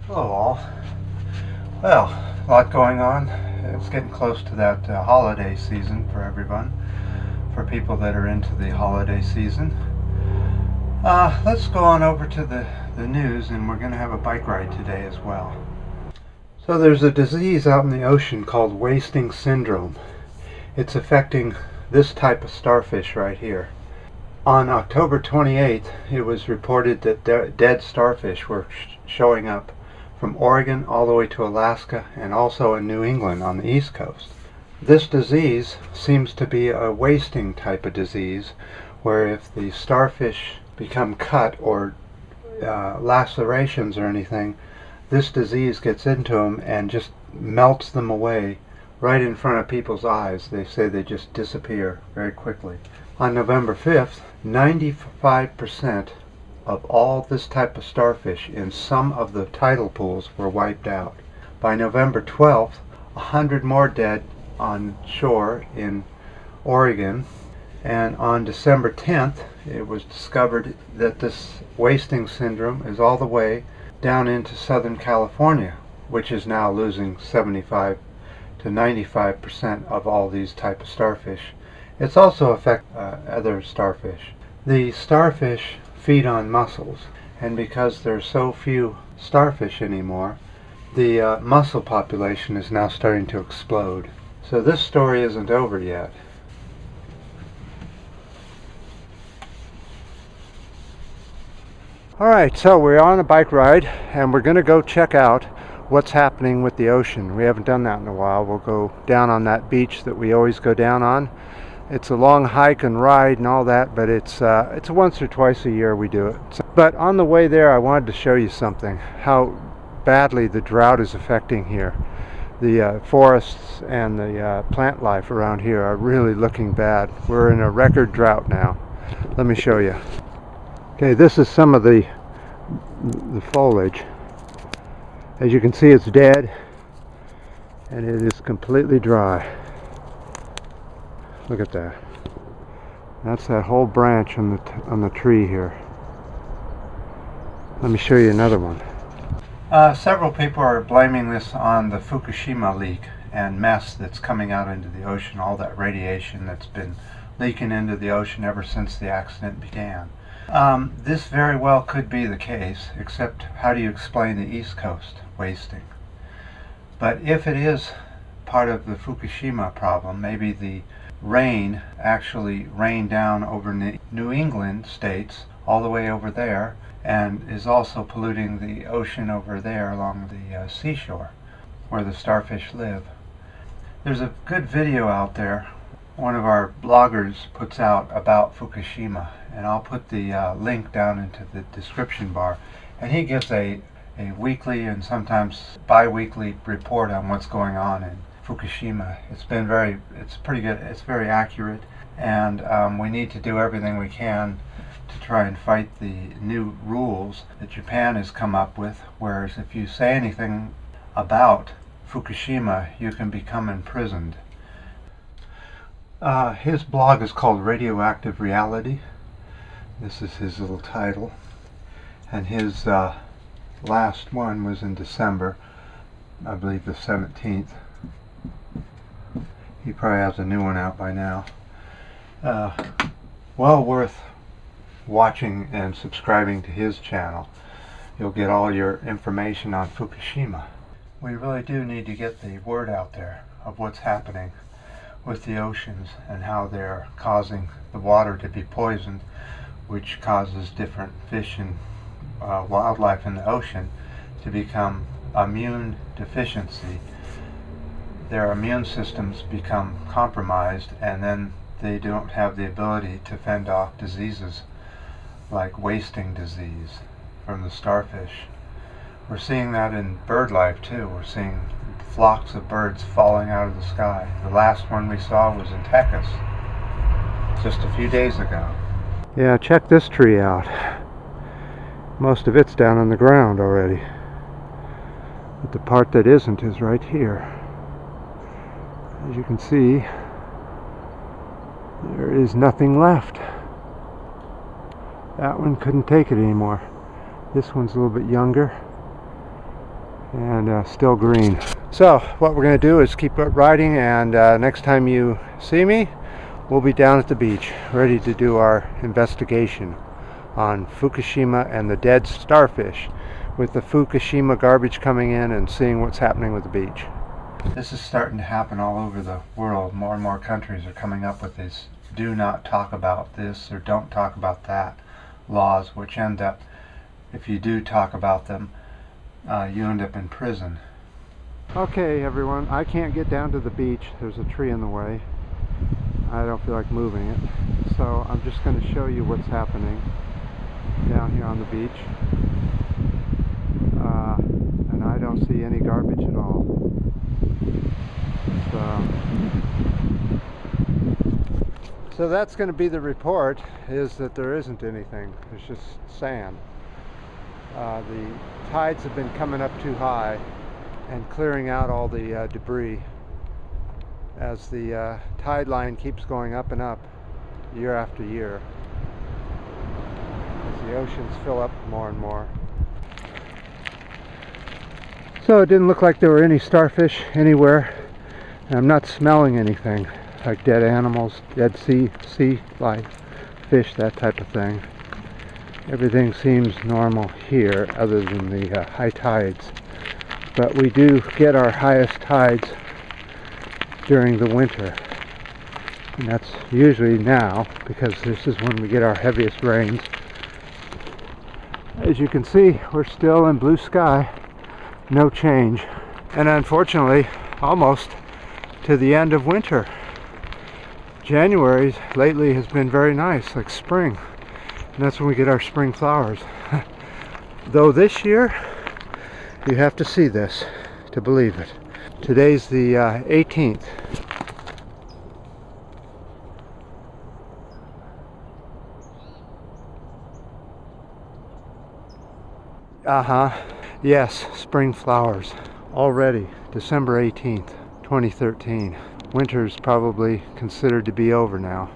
Hello all. Well, a lot going on. It's getting close to that holiday season for everyone, for people that are into the holiday season. Let's go on over to the news, and we're going to have a bike ride today as well. So there's a disease out in the ocean called wasting syndrome. It's affecting this type of starfish right here. On October 28th, it was reported that dead starfish were showing up from Oregon all the way to Alaska and also in New England on the East Coast. This disease seems to be a wasting type of disease, where if the starfish become cut or lacerations or anything, this disease gets into them and just melts them away right in front of people's eyes. They say they just disappear very quickly. On November 5th, 95% of all this type of starfish in some of the tidal pools were wiped out. By November 12th, 100 more dead on shore in Oregon, and on December 10th it was discovered that this wasting syndrome is all the way down into Southern California, which is now losing 75 to 95% of all these type of starfish. It's also affecting other starfish. The starfish feed on mussels, and because there's so few starfish anymore, the mussel population is now starting to explode. So this story isn't over yet. Alright, so we're on a bike ride and we're going to go check out what's happening with the ocean. We haven't done that in a while. We'll go down on that beach that we always go down on. It's a long hike and ride and all that, but it's once or twice a year we do it. But on the way there, I wanted to show you something, how badly the drought is affecting here. The forests and the plant life around here are really looking bad. We're in a record drought now. Let me show you. Okay, this is some of the foliage. As you can see, it's dead and it is completely dry. Look at that. That's that whole branch on the tree here. Let me show you another one. Several people are blaming this on the Fukushima leak and mess that's coming out into the ocean, all that radiation that's been leaking into the ocean ever since the accident began. This very well could be the case, except how do you explain the East Coast wasting? But if it is part of the Fukushima problem, maybe the rain actually rained down over New England states all the way over there, and is also polluting the ocean over there along the seashore where the starfish live. There's a good video out there one of our bloggers puts out about Fukushima, and I'll put the link down into the description bar, and he gives a weekly and sometimes bi-weekly report on what's going on in Fukushima. It's pretty good, it's very accurate, and we need to do everything we can to try and fight the new rules that Japan has come up with, whereas if you say anything about Fukushima, you can become imprisoned. His blog is called Radioactive Reality. This is his little title, and his last one was in December, I believe the 17th. He probably has a new one out by now. Well worth watching and subscribing to his channel. You'll get all your information on Fukushima. We really do need to get the word out there of what's happening with the oceans and how they're causing the water to be poisoned, which causes different fish and wildlife in the ocean to become immune deficiency. Their immune systems become compromised, and then they don't have the ability to fend off diseases like wasting disease from the starfish. We're seeing that in bird life too. We're seeing flocks of birds falling out of the sky. The last one we saw was in Texas just a few days ago. Yeah, check this tree out. Most of it's down on the ground already, but the part that isn't is right here. As you can see, there is nothing left. That one couldn't take it anymore. This one's a little bit younger, and still green. So what we're going to do is keep riding, and next time you see me, we'll be down at the beach ready to do our investigation on Fukushima and the dead starfish, with the Fukushima garbage coming in and seeing what's happening with the beach. This is starting to happen all over the world. More and more countries are coming up with these do not talk about this or don't talk about that laws, which end up, if you do talk about them, you end up in prison. Okay everyone, I can't get down to the beach. There's a tree in the way. I don't feel like moving it. So I'm just going to show you what's happening down here on the beach. And I don't see any garbage at all. So that's going to be the report, is that there isn't anything. There's just sand. The tides have been coming up too high and clearing out all the debris as the tide line keeps going up and up year after year as the oceans fill up more and more. So it didn't look like there were any starfish anywhere, and I'm not smelling anything like dead animals, dead sea life, fish, that type of thing. Everything seems normal here other than the high tides. But we do get our highest tides during the winter. And that's usually now, because this is when we get our heaviest rains. As you can see, we're still in blue sky, no change. And unfortunately, almost to the end of winter. January lately has been very nice, like spring. And that's when we get our spring flowers. Though this year, you have to see this to believe it. Today's the 18th. Yes, spring flowers. Already, December 18th, 2013. Winter's probably considered to be over now.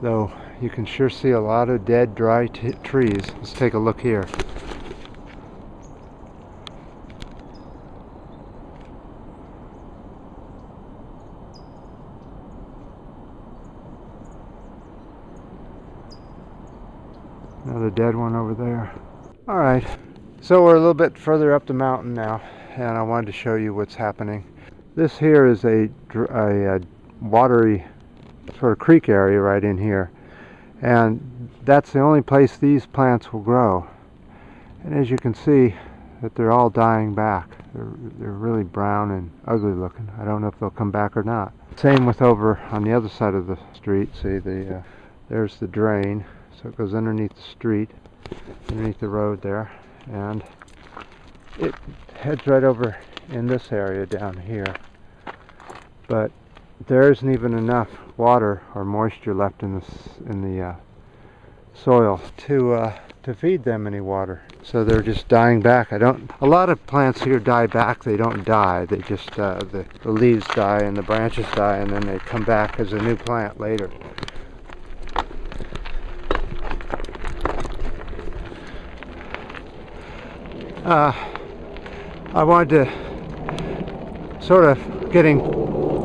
Though you can sure see a lot of dead, dry trees. Let's take a look here. Another dead one over there. Alright, so we're a little bit further up the mountain now, and I wanted to show you what's happening. This here is a watery sort of creek area right in here, and that's the only place these plants will grow. And as you can see, that they're all dying back. They're really brown and ugly looking. I don't know if they'll come back or not. Same with over on the other side of the street. See, there's the drain. So it goes underneath the street, underneath the road there, and it heads right over in this area down here. But there isn't even enough water or moisture left in the soil to feed them any water. So they're just dying back. A lot of plants here die back. They don't die. They just the leaves die and the branches die, and then they come back as a new plant later. I wanted to sort of getting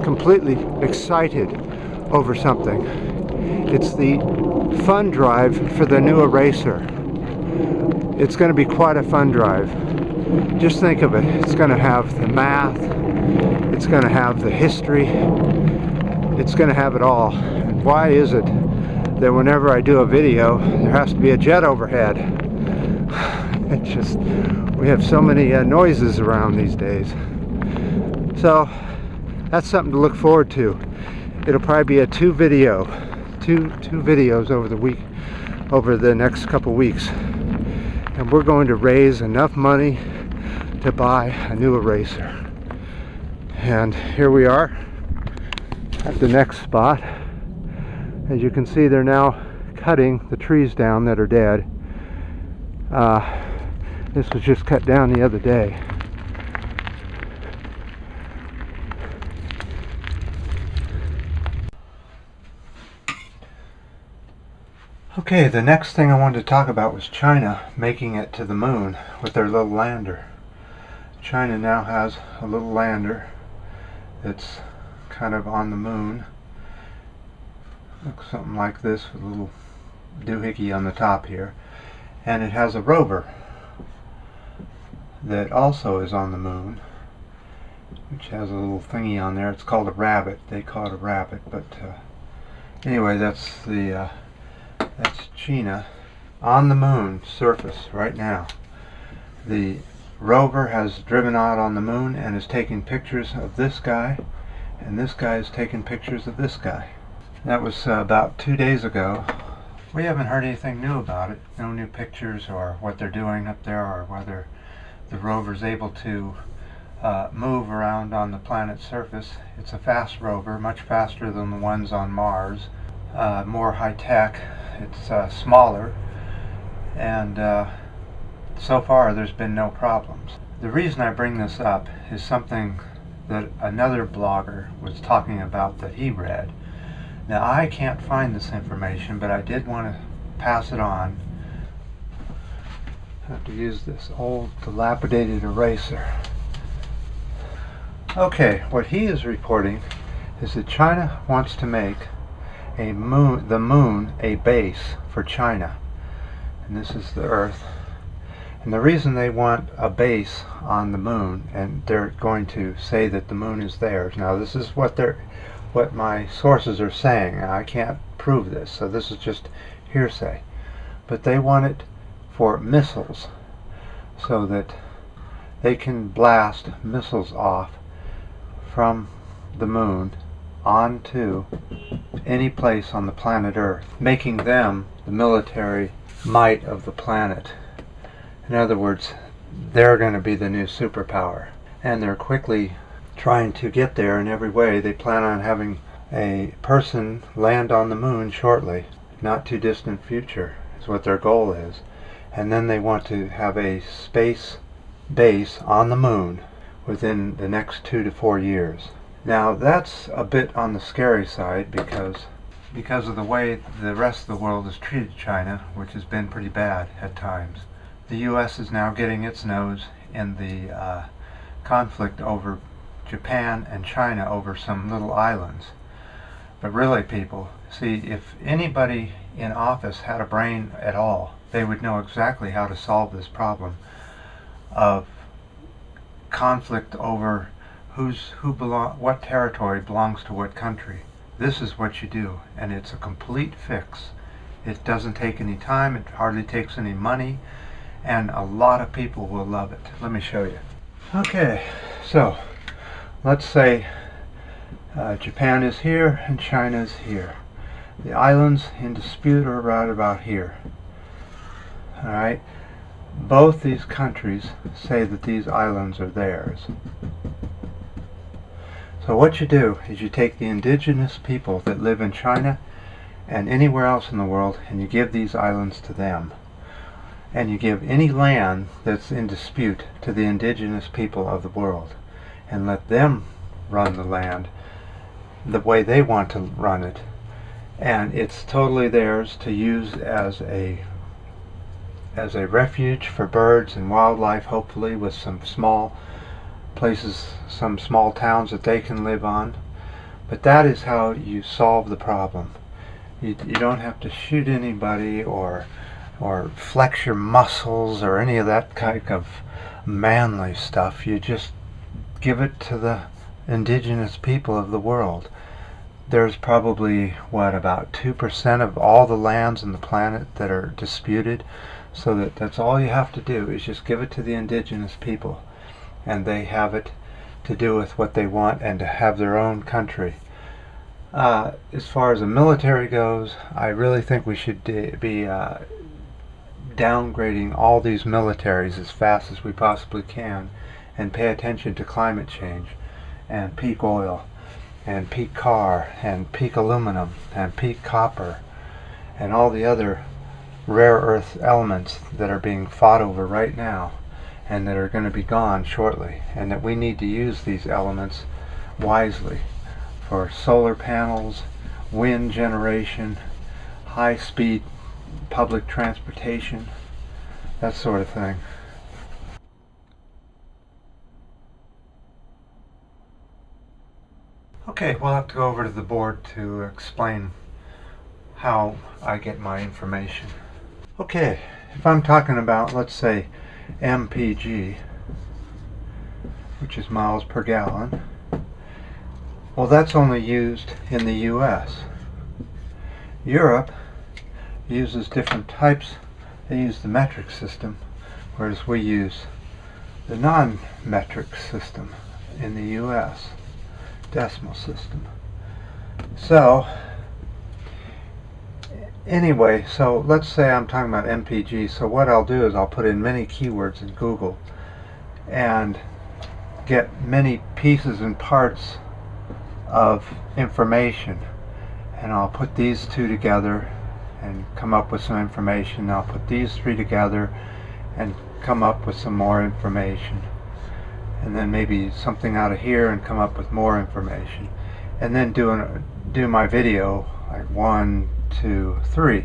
completely excited over something. It's the fund drive for the new eraser. It's going to be quite a fun drive. Just think of it. It's going to have the math. It's going to have the history. It's going to have it all. And why is it that whenever I do a video, there has to be a jet overhead? It's just, we have so many noises around these days. So that's something to look forward to. It'll probably be a two videos over the next couple weeks, and we're going to raise enough money to buy a new eraser. And here we are at the next spot. As you can see, they're now cutting the trees down that are dead. This was just cut down the other day. Okay, the next thing I wanted to talk about was China making it to the moon with their little lander. China now has a little lander that's kind of on the moon. Looks something like this with a little doohickey on the top here. And it has a rover that also is on the moon, which has a little thingy on there. It's called a rabbit. They call it a rabbit, but anyway, that's China on the moon surface right now. The rover has driven out on the moon and is taking pictures of this guy, and this guy is taking pictures of this guy. That was about 2 days ago. We haven't heard anything new about it. No new pictures or what they're doing up there, or whether the rover's able to move around on the planet's surface. It's a fast rover, much faster than the ones on Mars, more high-tech. It's smaller, and so far there's been no problems. The reason I bring this up is something that another blogger was talking about that he read. Now, I can't find this information, but I did want to pass it on. I have to use this old dilapidated eraser. Okay, what he is reporting is that China wants to make the moon a base for China. And this is the Earth. And the reason they want a base on the moon, and they're going to say that the moon is theirs. Now, this is what my sources are saying. I can't prove this, so this is just hearsay. But they want it for missiles, so that they can blast missiles off from the moon onto any place on the planet Earth, making them the military might of the planet. In other words, they're going to be the new superpower, and they're quickly trying to get there in every way. They plan on having a person land on the moon shortly, not too distant future is what their goal is. And then they want to have a space base on the moon within the next 2 to 4 years. Now, that's a bit on the scary side because of the way the rest of the world has treated China, which has been pretty bad at times. The U.S. is now getting its nose in the conflict over Japan and China over some little islands. But really, people, see, if anybody in office had a brain at all, they would know exactly how to solve this problem of conflict over what territory belongs to what country. This is what you do, and it's a complete fix. It doesn't take any time, it hardly takes any money, and a lot of people will love it. Let me show you. Okay, so let's say Japan is here and China is here. The islands in dispute are right about here. Alright, both these countries say that these islands are theirs. So what you do is you take the indigenous people that live in China and anywhere else in the world, and you give these islands to them. And you give any land that's in dispute to the indigenous people of the world, and let them run the land the way they want to run it. And it's totally theirs to use as a refuge for birds and wildlife, hopefully, with some small places, some small towns that they can live on. But that is how you solve the problem. You don't have to shoot anybody or flex your muscles or any of that kind of manly stuff. You just give it to the indigenous people of the world. There's probably, what, about 2% of all the lands on the planet that are disputed, so that's all you have to do is just give it to the indigenous people, and they have it to do with what they want and to have their own country. As far as the military goes, I really think we should be downgrading all these militaries as fast as we possibly can, and pay attention to climate change and peak oil and peak car and peak aluminum and peak copper and all the other rare earth elements that are being fought over right now and that are going to be gone shortly, and that we need to use these elements wisely for solar panels, wind generation, high-speed public transportation, that sort of thing. Okay, we'll have to go over to the board to explain how I get my information. Okay, if I'm talking about, let's say, MPG, which is miles per gallon, well, that's only used in the US. Europe uses different types. They use the metric system, whereas we use the non-metric system in the US, decimal system. So anyway, so let's say I'm talking about MPG. So what I'll do is I'll put in many keywords in Google and get many pieces and parts of information, and I'll put these two together and come up with some information. I'll put these three together and come up with some more information, and then maybe something out of here and come up with more information, and then do my video like 1, 2, 3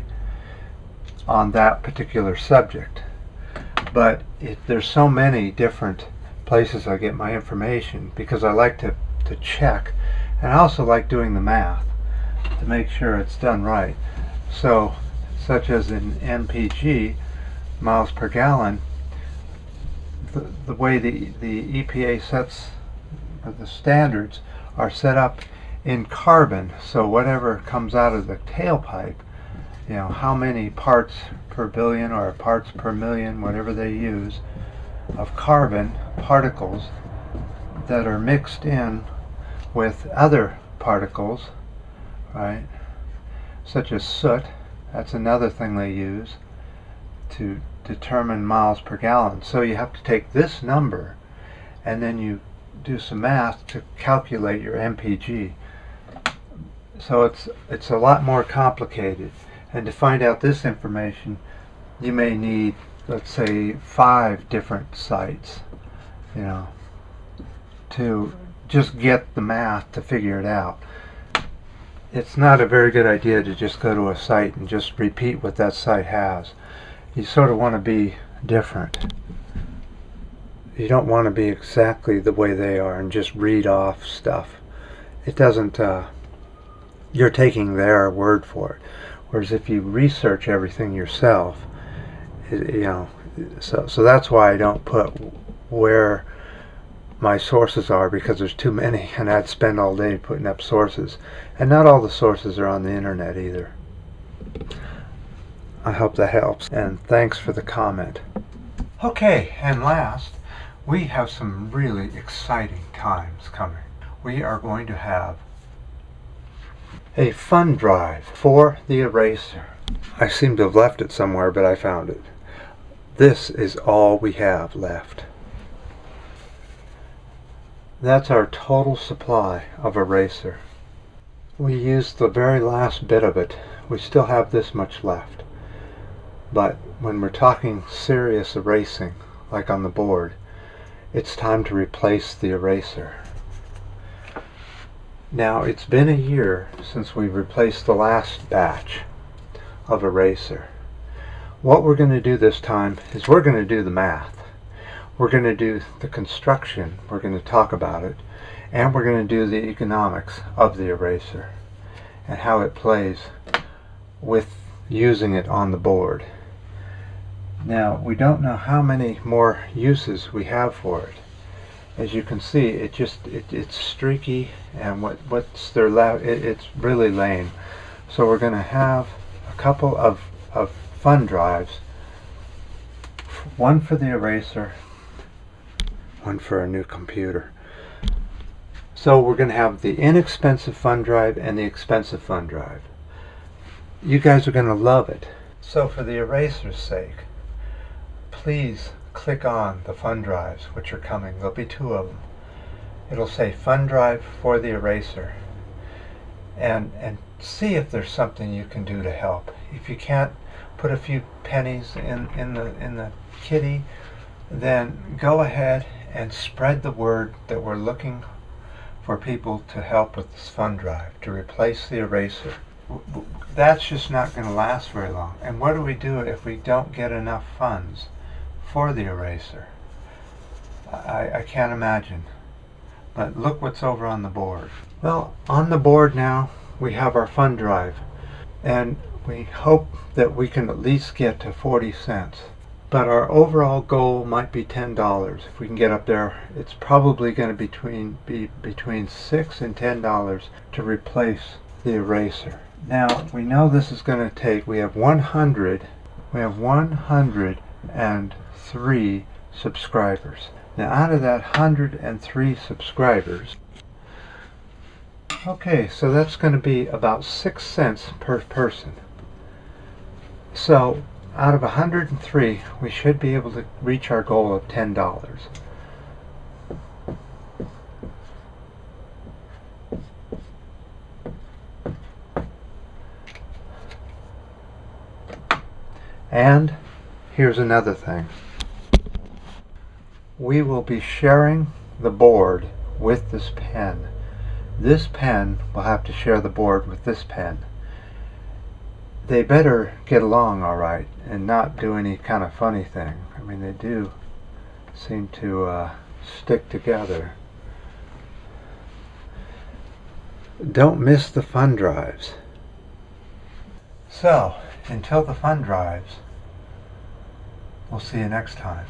on that particular subject. But there's so many different places I get my information, because I like to check, and I also like doing the math to make sure it's done right. So, such as in MPG, miles per gallon, the way the EPA sets, or the standards are set up in carbon. So whatever comes out of the tailpipe, you know, how many parts per billion or parts per million, whatever they use, of carbon particles that are mixed in with other particles, right, such as soot. That's another thing they use to determine miles per gallon. So you have to take this number and then you do some math to calculate your MPG. So it's a lot more complicated, and to find out this information you may need, let's say, 5 different sites, you know, to just get the math to figure it out. It's not a very good idea to just go to a site and just repeat what that site has. You sort of want to be different. You don't want to be exactly the way they are and just read off stuff. It doesn't, you're taking their word for it. Whereas if you research everything yourself, you know, so that's why I don't put where my sources are, because there's too many, and I'd spend all day putting up sources, and not all the sources are on the internet either. I hope that helps, and thanks for the comment. Okay, and last, we have some really exciting times coming. We are going to have a fund drive for the eraser. I seem to have left it somewhere, but I found it. This is all we have left. That's our total supply of eraser. We used the very last bit of it. We still have this much left. But when we're talking serious erasing, like on the board, it's time to replace the eraser. Now, it's been a year since we replaced the last batch of eraser. What we're going to do this time is we're going to do the math. We're going to do the construction, we're going to talk about it, and we're going to do the economics of the eraser and how it plays with using it on the board. Now, we don't know how many more uses we have for it. As you can see, it's streaky, and what's there left, it's really lame. So we're going to have a couple of fun drives, one for the eraser, one for a new computer. So we're going to have the inexpensive fun drive and the expensive fun drive. You guys are going to love it. So for the eraser's sake, please click on the fun drives which are coming. There'll be 2 of them. It'll say fun drive for the eraser, and see if there's something you can do to help. If you can't put a few pennies in the kitty, then go ahead and spread the word that we're looking for people to help with this fund drive to replace the eraser. That's just not going to last very long. And what do we do if we don't get enough funds for the eraser? I can't imagine. But look what's over on the board. Well, on the board now we have our fund drive, and we hope that we can at least get to 40 cents. But our overall goal might be $10. If we can get up there, it's probably going to be between $6 and $10 to replace the eraser. Now we know this is going to take, we have 103 subscribers. Now out of that 103 subscribers, okay, so that's going to be about 6 cents per person. So out of 103, we should be able to reach our goal of $10. And here's another thing. We will be sharing the board with this pen. This pen will have to share the board with this pen. They better get along all right and not do any kind of funny thing. I mean, they do seem to stick together. Don't miss the fun drives. So, until the fun drives, we'll see you next time.